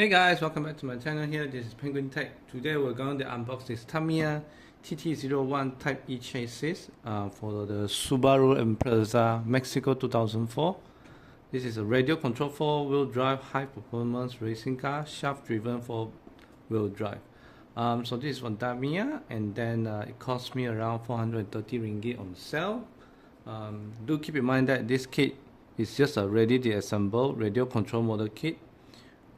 Hey guys, welcome back to my channel here. This is Penguin Tech. Today we're going to unbox this Tamiya TT01 Type E chassis for the Subaru Impreza Mexico 2004. This is a radio controlled 4-wheel drive high performance racing car, shaft driven 4-wheel drive. So this is from Tamiya, and then it cost me around 430 ringgit on sale. Do keep in mind that this kit is just a ready to assemble radio control model kit.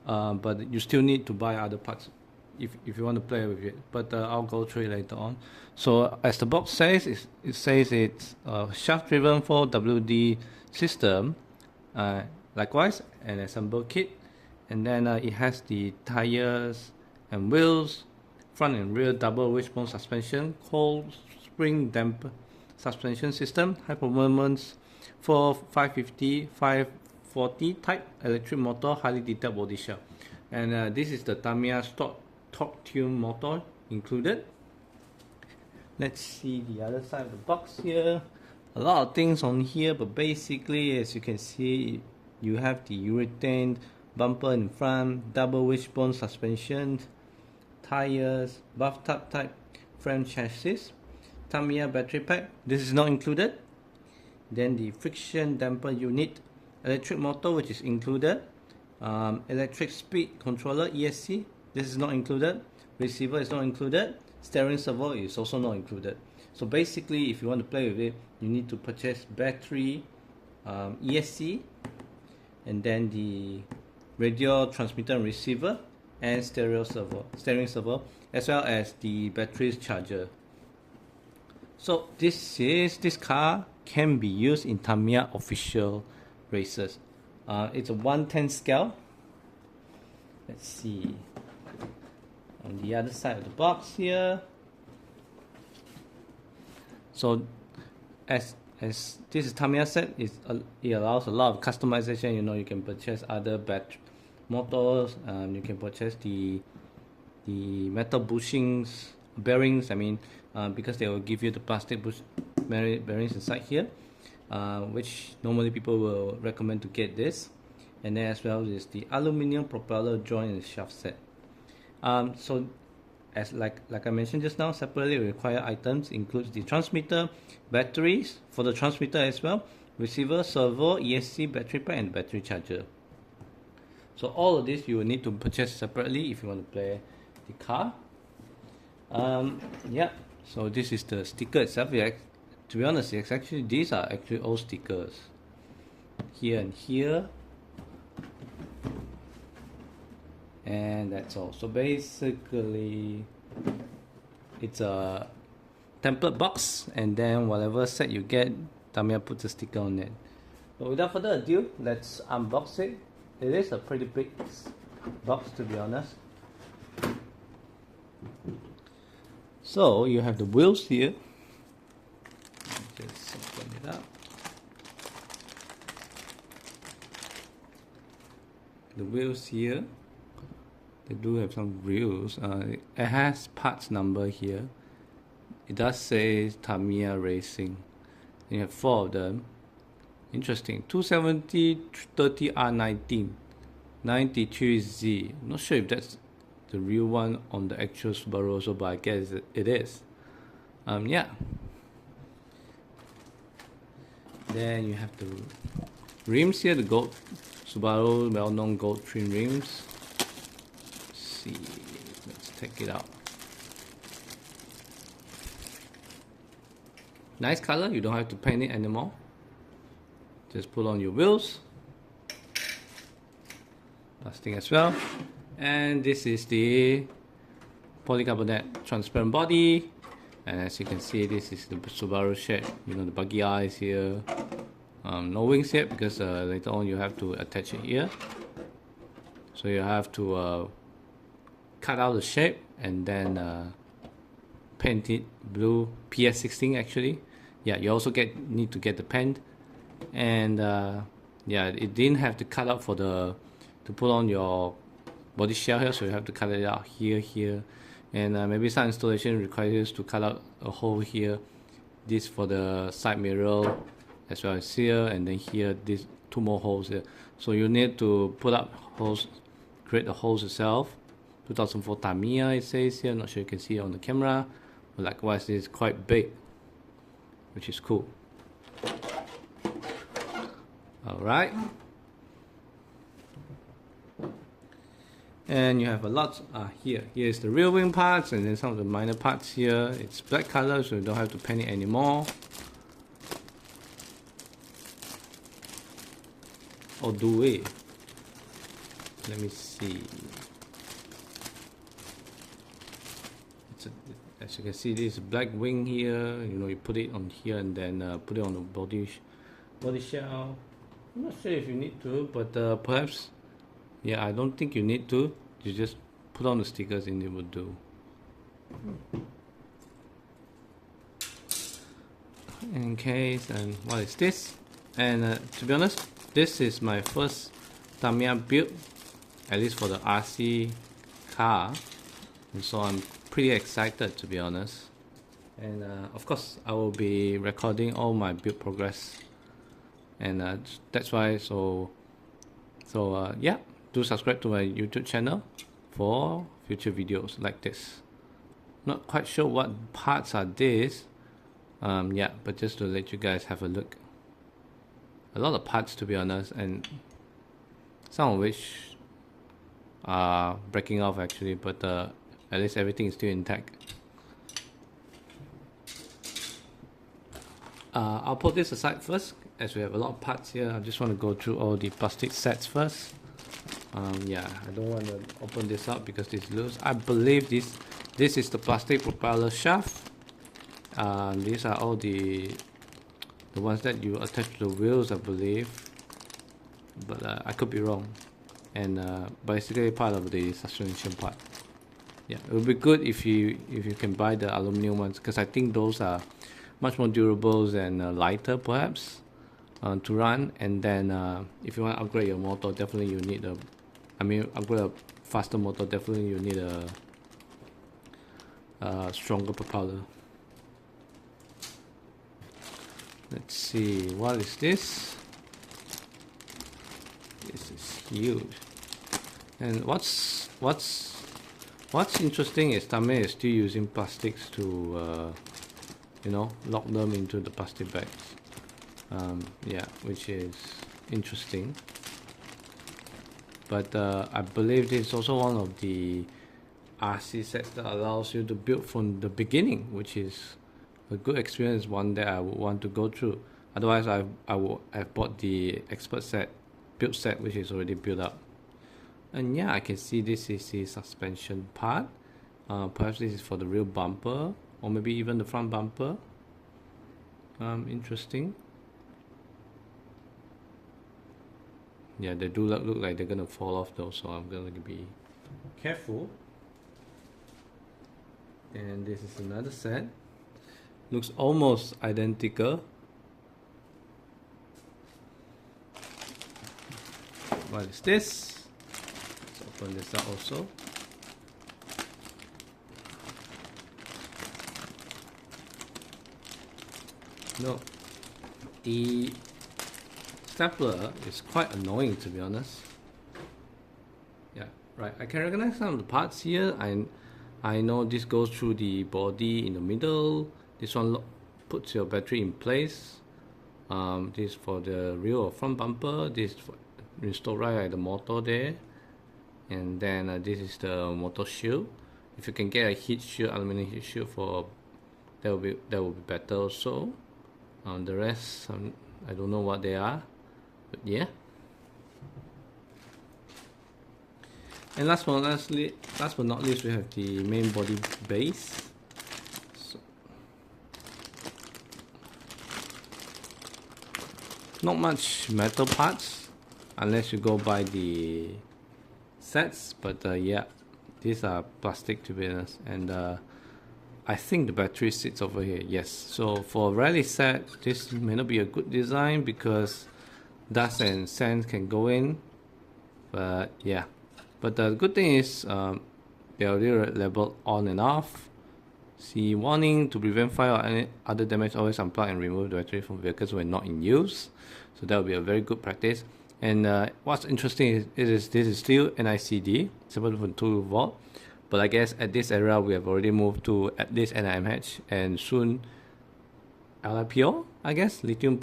But you still need to buy other parts if you want to play with it, but I'll go through it later on. So as the box says, it says it's a shaft driven 4WD system, likewise an assemble kit, and then it has the tires and wheels, front and rear double wishbone suspension, cold spring damper suspension system, high performance for 550 540 type electric motor, highly detailed body shell, and this is the Tamiya stock torque tune motor included. Let's see the other side of the box here. A lot of things on here, but basically as you can see, you have the urethane bumper in front, double wishbone suspension, tires, bathtub type frame chassis, Tamiya battery pack, this is not included. Then the friction damper unit, electric motor which is included, electric speed controller ESC, this is not included, receiver is not included, steering servo is also not included. So basically if you want to play with it, you need to purchase battery, ESC, and then the radio transmitter and receiver, and steering servo, as well as the battery charger. So this car can be used in Tamiya official races. It's a 1/10 scale. Let's see on the other side of the box here. So as this is Tamiya set, it allows a lot of customization. You know, you can purchase other battery motors, you can purchase the metal bushings, bearings, I mean, because they will give you the plastic bearings inside here, which normally people will recommend to get this. And then as well is the aluminum propeller joint and shaft set. So as like I mentioned just now, separately required items includes the transmitter, batteries for the transmitter as well, receiver, servo, ESC, battery pack, and battery charger. So all of this you will need to purchase separately if you want to play the car. Yeah, so this is the sticker itself. To be honest, these are actually old stickers here and here, and that's all. So basically it's a template box, and then whatever set you get, Tamiya puts a sticker on it. But without further ado, let's unbox it. It is a pretty big box, to be honest. So you have the wheels here. Just open it up. The wheels here, they do have some wheels. It has parts number here. It does say Tamiya Racing. You have 4 of them. Interesting. 270 30R19 93Z. Not sure if that's the real one on the actual Subaru also, but I guess it is. Yeah. Then you have the rims here, the gold Subaru well-known gold trim rims. Let's see, let's take it out. Nice color, you don't have to paint it anymore. Just put on your wheels. Plastic as well. And this is the polycarbonate transparent body, and as you can see, this is the Subaru shape. You know, the buggy eyes here. No wings yet because later on you have to attach it here. So you have to cut out the shape and then paint it blue, PS16 actually. Yeah, you also need to get the paint, and yeah, it didn't have to cut out to put on your body shell here, so you have to cut it out here, and maybe some installation requires to cut out a hole here. This for the side mirror as well as here, and then here, these 2 more holes here. So you need to put up holes create the holes itself. 2004 Tamiya it says here, not sure you can see it on the camera, but likewise it's quite big, which is cool. Alright, and you have a lot here. Here's the rear wing parts, and then some of the minor parts here. It's black color, so you don't have to panic anymore. Or do we? Let me see. As you can see, this is a black wing here. You know, you put it on here and then put it on the body shell. I'm not sure if you need to, but perhaps, yeah, I don't think you need to. You just put on the stickers and it will do. In case, and what is this? And to be honest, this is my first Tamiya build, at least for the RC car, and so I'm pretty excited, to be honest. And of course I will be recording all my build progress, and that's why yeah, do subscribe to my YouTube channel for future videos like this. Not quite sure what parts are this, yeah, but just to let you guys have a look. A lot of parts, to be honest, and some of which are breaking off actually, but at least everything is still intact. I'll put this aside first, as we have a lot of parts here. I just want to go through all the plastic sets first. Yeah, I don't want to open this up because this is loose. I believe this is the plastic propeller shaft. These are all the ones that you attach to the wheels, I believe, but I could be wrong. And basically part of the suspension part. Yeah, it would be good if you can buy the aluminum ones, because I think those are much more durable and lighter perhaps to run. And then if you want to upgrade your motor, definitely you need upgrade a faster motor, definitely you need a stronger propeller. Let's see, what is this? This is huge. And what's interesting is Tamiya is still using plastics to you know, lock them into the plastic bags. Yeah, which is interesting. But I believe this is also one of the RC sets that allows you to build from the beginning, which is a good experience, one that I would want to go through. Otherwise, I would have bought the expert set, build set, which is already built up. And yeah, I can see this is the suspension part. Perhaps this is for the rear bumper, or maybe even the front bumper. Interesting. Yeah, they do look like they're gonna fall off though, so I'm gonna be careful. And this is another set. Looks almost identical. What is this? Let's open this up also. No, the stapler is quite annoying, to be honest. Yeah, right. I can recognize some of the parts here. I know this goes through the body in the middle. This one puts your battery in place. This for the rear or front bumper. This installed right at the motor there. And then this is the motor shield. If you can get a heat shield, aluminum heat shield, for that will be better also. The rest, I don't know what they are, but yeah. And last but not least, we have the main body base. So, not much metal parts unless you go by the sets, but yeah, these are plastic, to be honest. And I think the battery sits over here. Yes, so for a rally set, this may not be a good design because dust and sand can go in, but yeah. But the good thing is they're already labeled on and off. See, warning: to prevent fire or any other damage, always unplug and remove the battery from vehicles when not in use. So that will be a very good practice. And what's interesting is this is still NICD 7.2 volt, but I guess at this era we have already moved to at least NIMH and soon LiPo, I guess, lithium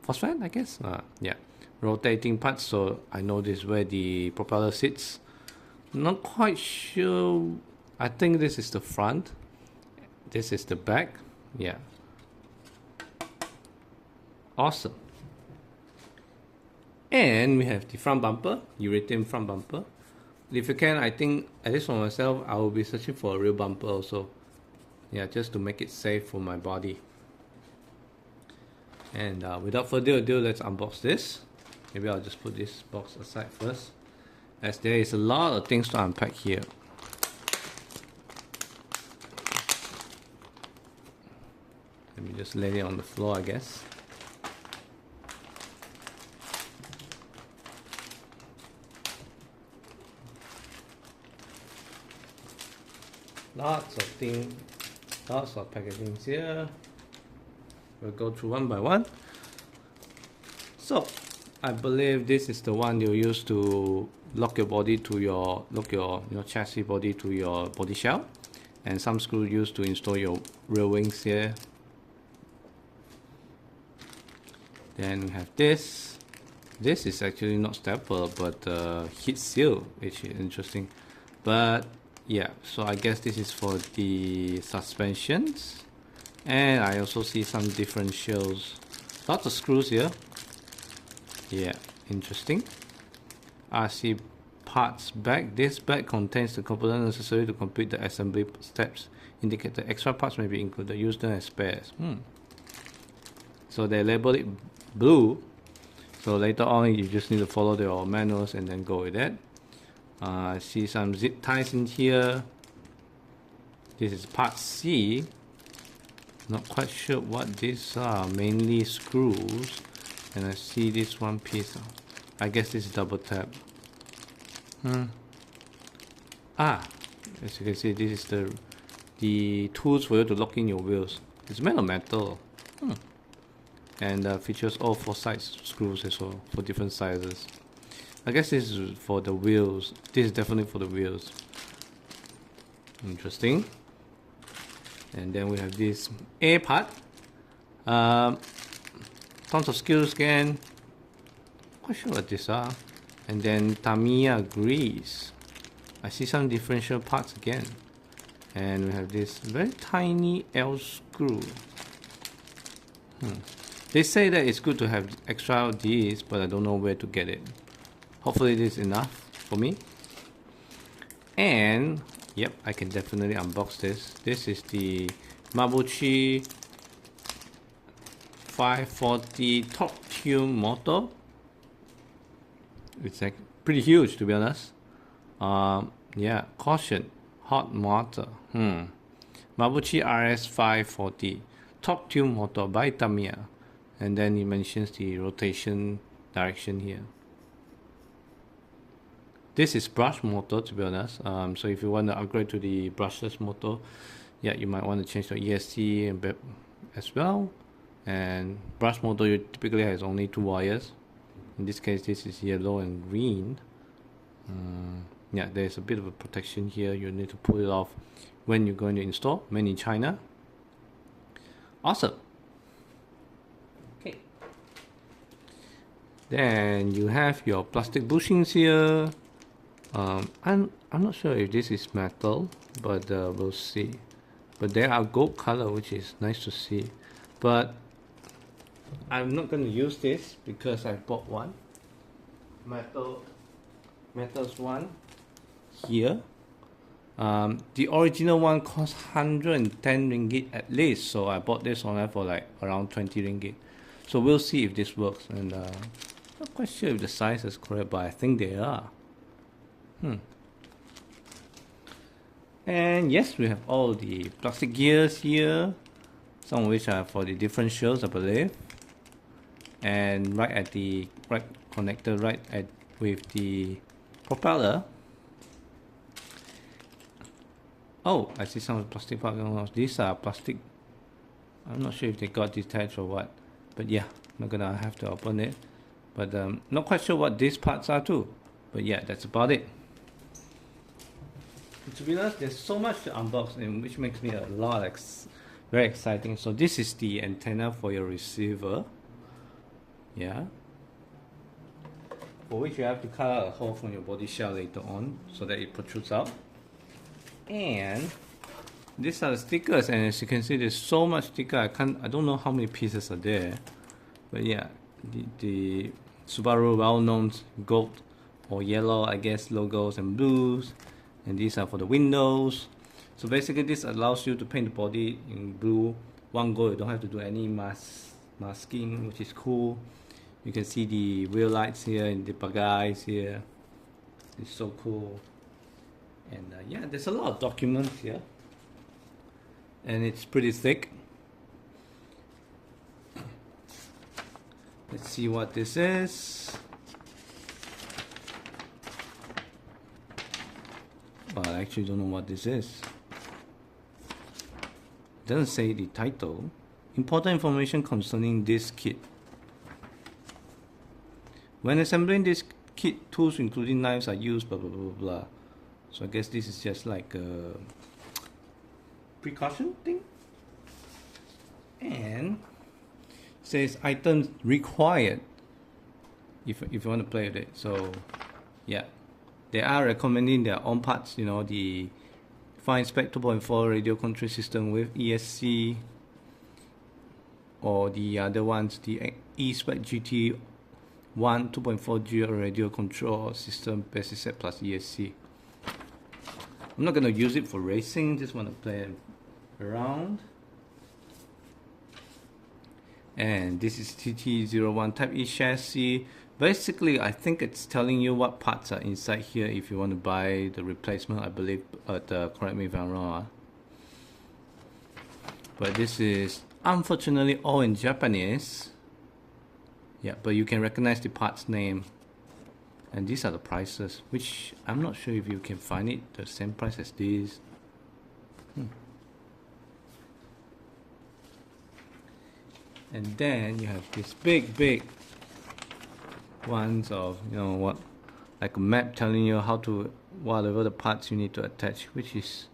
phosphate, I guess. Yeah, rotating parts. So I know this is where the propeller sits. Not quite sure. I think this is the front. This is the back. Yeah. Awesome. And we have the front bumper, urethane front bumper. If you can, I think, at least for myself, I will be searching for a real bumper also. Yeah, just to make it safe for my body. And without further ado, let's unbox this. Maybe I'll just put this box aside first, as there is a lot of things to unpack here. Let me just lay it on the floor, I guess. Lots of things, lots of packaging here. We'll go through one by one. So, I believe this is the one you use to lock your body to your chassis body to your body shell, and some screw used to install your rear wings here. Then we have this. This is actually not stepper but heat seal, which is interesting. But yeah, so I guess this is for the suspensions. And I also see some differentials. Lots of screws here. Yeah, interesting. RC parts bag. This bag contains the components necessary to complete the assembly steps. Indicate the extra parts may be included. Use them as spares. So they label it blue. So later on you just need to follow their manuals and then go with that. I see some zip ties in here. This is part C. Not quite sure what these are. Mainly screws. And I see this one piece. I guess this is double tap. As you can see, this is the tools for you to lock in your wheels. It's made of metal. And features all 4 side screws as well for different sizes. I guess this is for the wheels. This is definitely for the wheels. Interesting. And then we have this A part. Tons of skills again. Quite sure what these are. And then Tamiya grease. I see some differential parts again. And we have this very tiny L screw. They say that it's good to have extra of these, but I don't know where to get it. Hopefully this is enough for me. And yep, I can definitely unbox this. This is the Mabuchi 540 top tune motor. It's like pretty huge, to be honest. Yeah, caution, hot motor. Mabuchi RS 540 top tune motor by Tamiya. And then he mentions the rotation direction here. This is brush motor, to be honest. So if you want to upgrade to the brushless motor, yeah, you might want to change to ESC and as well. And brush motor you typically has only 2 wires. In this case, this is yellow and green. Yeah, there's a bit of a protection here. You need to pull it off when you're going to install. Made in China. Awesome. Okay. Then you have your plastic bushings here. I'm not sure if this is metal, but we'll see. But they are gold color, which is nice to see. But I'm not going to use this because I bought one metals one here. The original one cost 110 ringgit at least, so I bought this online for like around 20 ringgit. So we'll see if this works. And not quite sure if the size is correct, but I think they are. And yes, we have all the plastic gears here, some of which are for the different shells, I believe. And right at the right connector, with the propeller. Oh, I see some plastic parts. These are plastic. I'm not sure if they got detached or what, but yeah, I'm gonna have to open it. But not quite sure what these parts are too. But yeah, that's about it. To be honest, there's so much to unbox, and which makes me very exciting. So this is the antenna for your receiver. Yeah. For which you have to cut out a hole from your body shell later on so that it protrudes out. And these are the stickers, and as you can see, there's so much sticker. I don't know how many pieces are there, but yeah, the Subaru well-known gold or yellow, I guess, logos and blues, and these are for the windows. So basically, this allows you to paint the body in blue one go. You don't have to do any masking, which is cool. You can see the wheel lights here and the bagais here. It's so cool. And yeah, there's a lot of documents here, and it's pretty thick. Let's see what this is. Well, I actually don't know what this is. It doesn't say the title. Important information concerning this kit. When assembling this kit, tools including knives are used, blah blah blah blah. So I guess this is just like a precaution thing. And says items required if you want to play with it. So yeah, they are recommending their own parts, you know, the fine spec 2.4 radio control system with ESC, or the other ones, the E-spec GT1 2.4G radio control system basic set plus ESC. I'm not going to use it for racing, just want to play around. And this is TT01 Type E chassis. Basically, I think it's telling you what parts are inside here if you want to buy the replacement, I believe. Correct me if I'm wrong. But this is unfortunately all in Japanese. Yeah, but you can recognize the parts name. And these are the prices, which I'm not sure if you can find it the same price as these. And then you have this big ones of, you know what, like a map telling you how to, whatever the parts you need to attach, which is,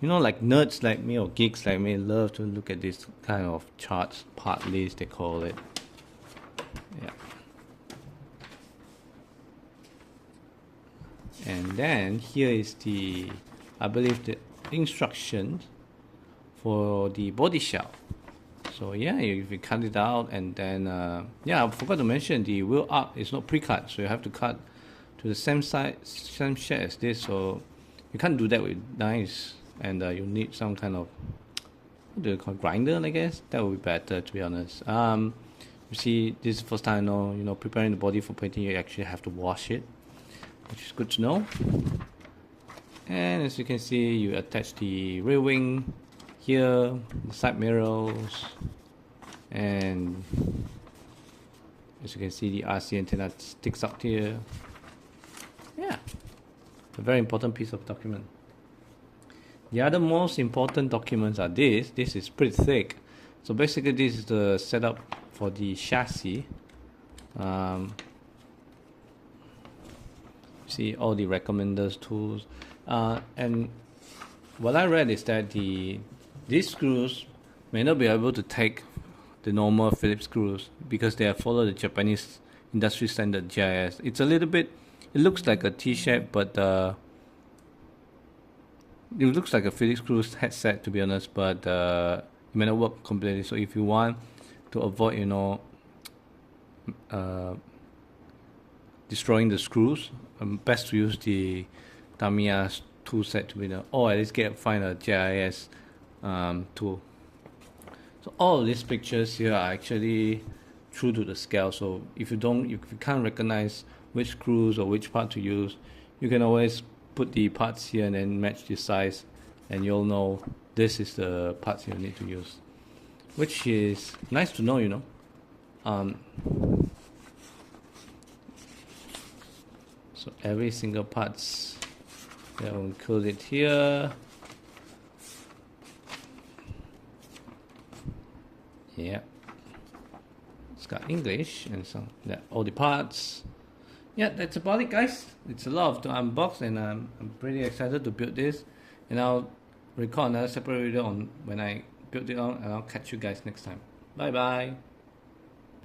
you know, like nerds like me or geeks like me love to look at this kind of charts, part list they call it. Yeah. And then here is the, I believe, the instructions for the body shell. So yeah, if you cut it out, and then yeah, I forgot to mention the wheel arc is not pre-cut, so you have to cut to the same size, same shape as this. So you can't do that with knives, and you need some kind of, what do you call it, grinder, I guess. That would be better, to be honest. You see, this is the first time I know, you know, preparing the body for painting, you actually have to wash it, which is good to know. And as you can see, you attach the rear wing here, the side mirrors, and as you can see, the RC antenna sticks out here. Yeah, a very important piece of document. The other most important documents are this. This is pretty thick. So basically, this is the setup for the chassis. See all the recommenders tools, and what I read is that these screws may not be able to take the normal Phillips screws because they follow the Japanese industry standard GIS. It's a little bit, it looks like a T-shape, but it looks like a Phillips screw headset, to be honest, but it may not work completely. So if you want to avoid, you know, destroying the screws, best to use the Tamiya tool set to be done, or at least find a GIS tool. So all of these pictures here are actually true to the scale. So if you can't recognize which screws or which part to use, you can always put the parts here and then match the size, and you'll know this is the parts you need to use, which is nice to know, you know. So every single parts, they will include it here. Yeah, it's got English and some all the parts. Yeah, that's about it, guys. It's a lot to unbox, and I'm pretty excited to build this. And I'll record another separate video on when I build it on, and I'll catch you guys next time. Bye bye.